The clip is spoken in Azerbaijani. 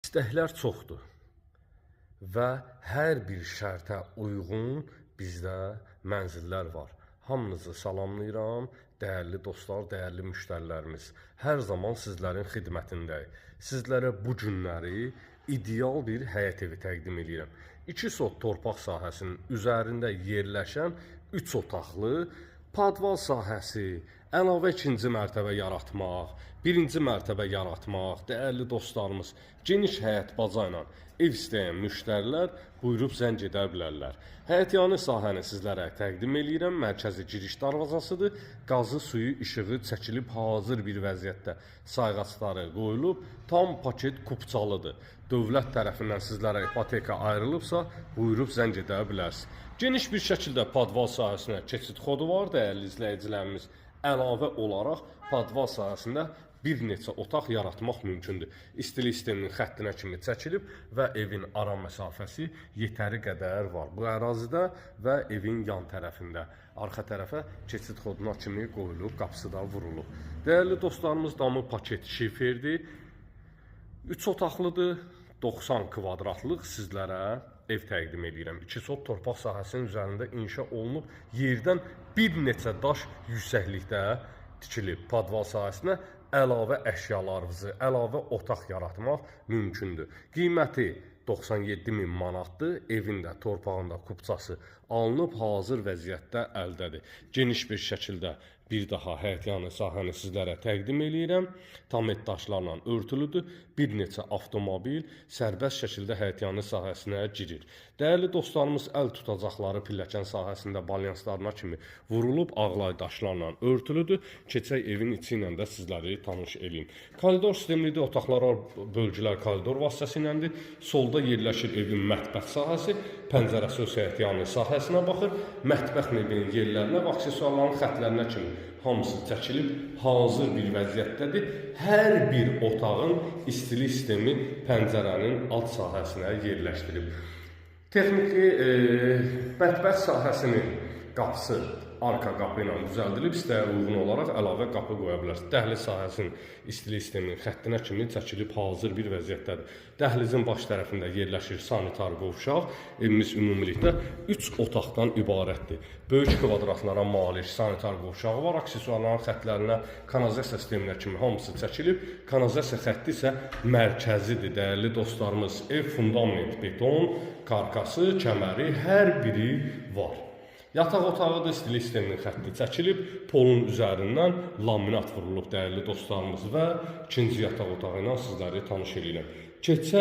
İstəklər çoxdur və hər bir şərtə uyğun bizdə mənzillər var. Hamınızı salamlayıram, dəyərli dostlar, dəyərli müştərilərimiz. Hər zaman sizlərin xidmətindəyik. Sizlərə bu günləri ideal bir həyət evi təqdim edirəm. 2 sot torpaq sahəsinin üzərində yerləşən 3 otaqlı, padval sahəsi, əlavə ikinci mərtəbə yaratmaq, birinci mərtəbə yaratmaq, dəyərli dostlarımız, geniş həyət baca ilə ev istəyən müştərilər buyurub zəng edə bilərlər. Həyətyanı sahəni sizlərə təqdim edirəm. Mərkəzi giriş darvazasıdır. Qazı, suyu, işığı çəkilib hazır bir vəziyyətdə sayğacları qoyulub, tam paket kupçalıdır. Dövlət tərəfindən sizlərə ipoteka ayrılıbsa, buyurub zəng edə bilərsiniz. Geniş bir şəkildə padval sahəsinə keçid kodu var, dəyərli izləyicilərimiz. Əlavə olaraq padval sahəsində bir neçə otaq yaratmaq mümkündür. İstilik sisteminin xəttinə kimi çəkilib və evin ara məsafəsi yetəri qədər var bu ərazidə və evin yan tərəfində. Arxa tərəfə keçid koduna kimi qoyulub, qapısı da vurulub. Dəyərli dostlarımız, damı paket şiferdir. 3 otaqlıdır, 90 kvadratlıq sizlərə ev təqdim edirəm. 2 sot torpaq sahəsinin üzərində inşa olunub, yerdən bir neçə daş yüksəklikdə tikilib. Padval sahəsinə əlavə əşyalarınızı, əlavə otaq yaratmaq mümkündür. Qiyməti 97.000 manatdır. Evində, torpağında kupçası alınıb, hazır vəziyyətdə əldədir. Geniş bir şəkildə bir daha həyətyanı sahəni sizlərə təqdim edirəm. Tamet daşlarla örtülüdür. Bir neçə avtomobil sərbəst şəkildə həyətyanı sahəsinə girir. Dəyərli dostlarımız, əl tutacaqları pilləkən sahəsində balyanslarına kimi vurulub, ağlay daşlarla örtülüdür. Keçək evin içi ilə də sizləri tanış edeyim. Koridor sistemlidir, otaqlar, bölgülər koridor vasitəsiyləndir. Solda yerləşir evin mətbəx sahəsi, pəncərəsi öz həyətyanı sahəsinə baxır. Mətbəx mebelinin yerlərinə və aksesuarların xətlərinə kimi hamısı çəkilib, hazır bir vəziyyətdədir. Hər bir otağın istilik sistemi pəncərənin alt sahəsinə yerləşdirib. Texniki mətbəx sahəsinin qapısı arka qapı ilə düzəldilib, istəyə uyğun olaraq əlavə qapı qoya bilərsiniz. Dəhliz sahəsinin istilik sisteminin xəttinə kimi çəkilib hazır bir vəziyyətdədir. Dəhlizin baş tərəfində yerləşir sanitar qovşaq. Evimiz ümumilikdə 3 otaqdan ibarətdir. Böyük kvadratlara malik sanitar qovşağı var. Aksesuarların xətlərinə, kanalizasiya sisteminə kimi hamısı çəkilib. Kanalizasiya xətti isə mərkəzidir, dəyərli dostlarımız. Ev fundament, beton, karkası, kəməri, hər biri var. Yataq otağı da istilik sisteminin xətti çəkilib, polun üzərindən laminat vurulub, dəyərli dostlarımız, və ikinci yataq otağı ilə sizləri tanış edirəm.